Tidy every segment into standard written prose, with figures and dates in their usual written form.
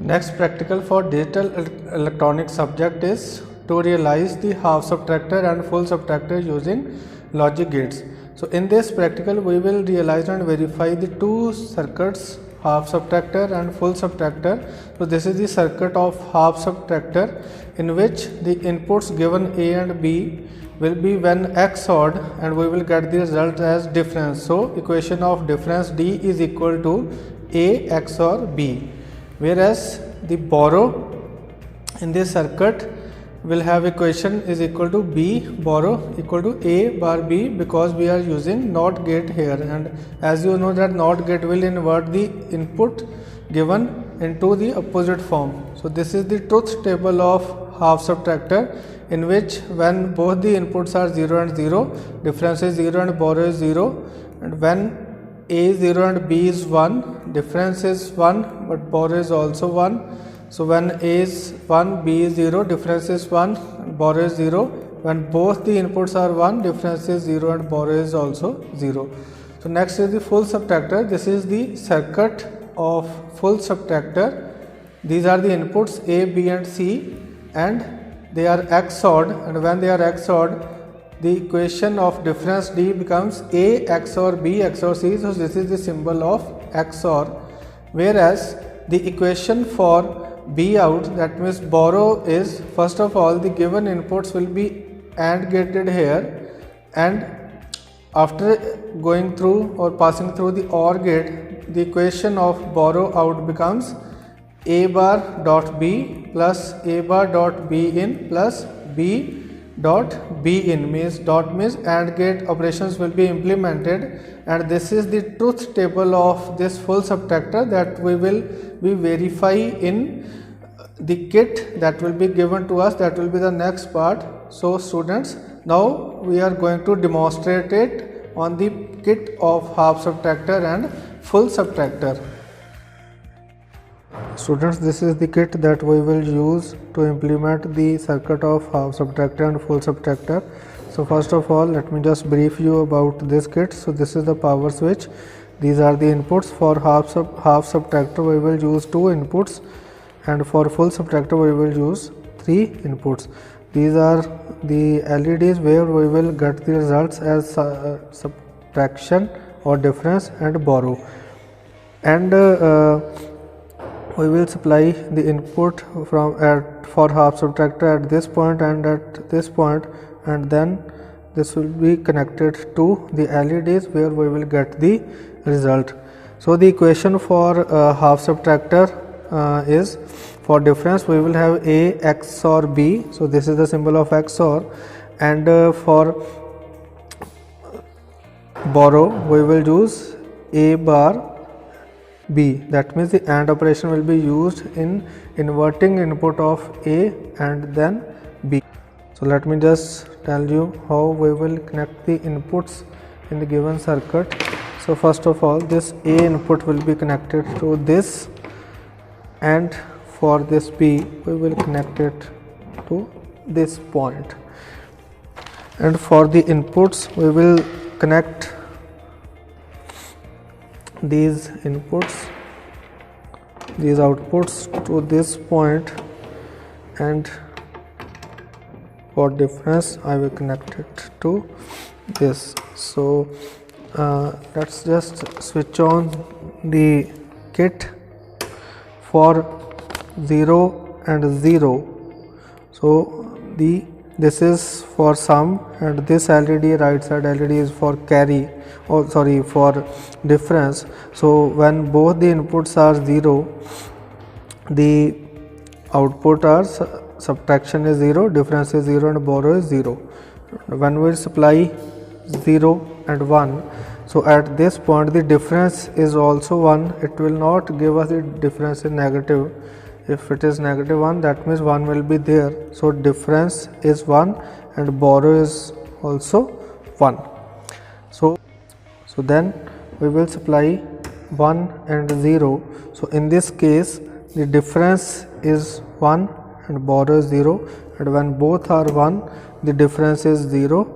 Next practical for digital electronic subject is to realize the half subtractor and full subtractor using logic gates. So in this practical we will realize and verify the two circuits, half subtractor and full subtractor. So this is the circuit of half subtractor in which the inputs given A and B will be when XORed and we will get the result as difference. So equation of difference D is equal to A XOR B, whereas the borrow in this circuit will have equation is equal to B borrow equal to A bar B, because we are using NOT gate here, and as you know that NOT gate will invert the input given into the opposite form. So this is the truth table of half subtractor, in which when both the inputs are 0 and 0, difference is 0 and borrow is 0, and when A is 0 and B is 1, difference is 1 but borrow is also 1. So when A is 1, B is 0, difference is 1 and borrow is 0. When both the inputs are 1, difference is 0 and borrow is also 0. So next is the full subtractor. This is the circuit of full subtractor. These are the inputs A, B and C, and they are XORed, and when they are XORed, the equation of difference D becomes A XOR B XOR C. So this is the symbol of XOR, whereas the equation for B out, that means borrow, is first of all the given inputs will be AND gated here, and after going through or passing through the OR gate, the equation of borrow out becomes A bar dot B plus A bar dot B in plus B dot B in, means dot means AND gate operations will be implemented, and this is the truth table of this full subtractor that we will be verify in the kit that will be given to us. That will be the next part. So students, now we are going to demonstrate it on the kit of half subtractor and full subtractor. Students, this is the kit that we will use to implement the circuit of half subtractor and full subtractor. So first of all, let me just brief you about this kit. So this is the power switch. These are the inputs. For half subtractor we will use 2 inputs, and for full subtractor we will use 3 inputs. These are the LEDs where we will get the results as subtraction or difference and borrow, and we will supply the input from for half subtractor at this point and at this point, and then this will be connected to the LEDs where we will get the result. So the equation for half subtractor is, for difference we will have A XOR B. So this is the symbol of XOR, and for borrow we will use A bar B. That means the AND operation will be used in inverting input of A and then B. So let me just tell you how we will connect the inputs in the given circuit. So first of all, this A input will be connected to this, and for this B we will connect it to this point, and for the inputs we will connect these inputs, these outputs to this point, and for difference I will connect it to this. So let's just switch on the kit for 0 and 0. So this is for sum, and this LED, right side LED, is for carry, or sorry, for difference. So when both the inputs are 0, the output are subtraction is 0, difference is 0 and borrow is 0. When we supply 0 and 1, so at this point the difference is also 1. It will not give us the difference in negative. If it is negative 1, that means 1 will be there. So difference is 1 and borrow is also 1. So then we will supply 1 and 0. So in this case the difference is 1 and borrow is 0, and when both are 1, the difference is 0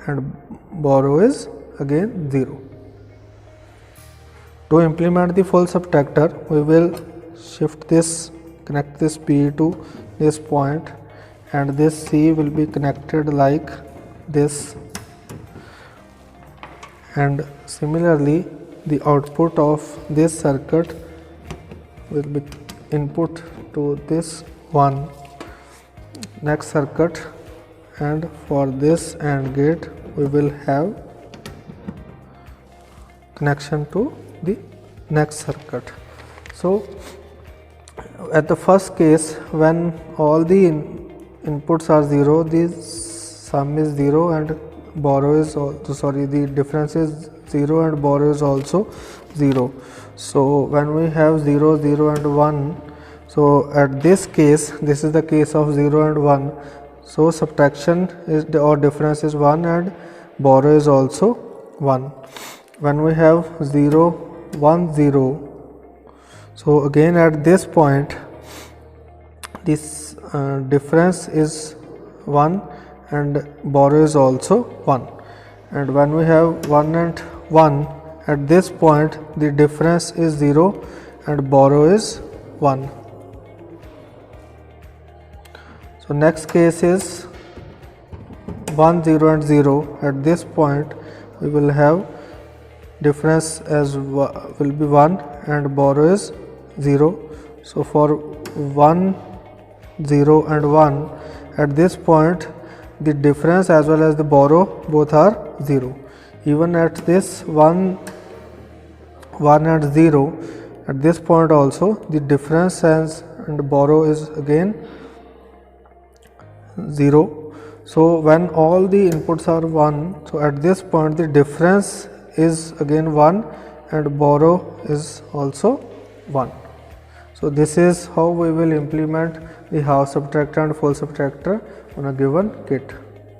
and borrow is again 0. To implement the full subtractor, we will shift this connect this P to this point, and this C will be connected like this, and similarly the output of this circuit will be input to this one next circuit, and for this AND gate we will have connection to the next circuit. So at the first case, when all the inputs are 0, the sum is 0 and borrow is also, the difference is 0 and borrow is also 0. So when we have 0, 0 and 1, so at this case, this is the case of 0 and 1, so subtraction is or difference is 1 and borrow is also 1. When we have 0, 1, 0, so again at this point this difference is 1 and borrow is also 1, and when we have 1 and 1, at this point the difference is 0 and borrow is 1. So next case is 1, 0 and 0. At this point we will have difference as will be 1 and borrow is 0. So for 1, 0 and 1, at this point the difference as well as the borrow both are 0. Even at this 1 and 0, at this point also the difference and borrow is again 0. So when all the inputs are 1, so at this point the difference is again 1 and borrow is also 1. So this is how we will implement the half subtractor and full subtractor on a given kit.